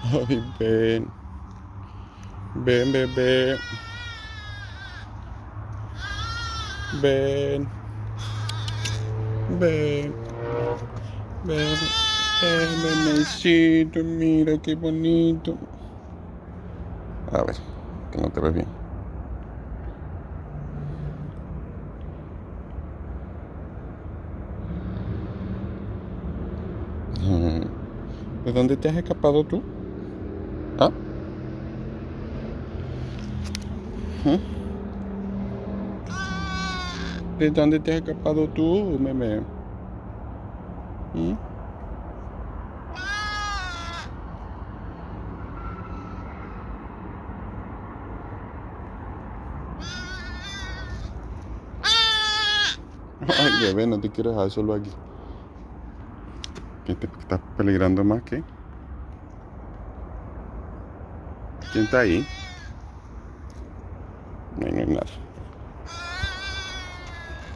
Ay, ven. Ven, bebé. Ven. Ven. Ven. Ven, bebecito. Mira qué bonito. A ver, que no te ves bien. Mm. ¿De dónde te has escapado tú? ¿Ah? ¿Mm? ¿De dónde te has escapado tú, meme? ¿Mm? Ay, bebé, no te quiero dejar solo aquí. ¿Qué te estás peligrando más que? ¿Quién está ahí? No hay nada.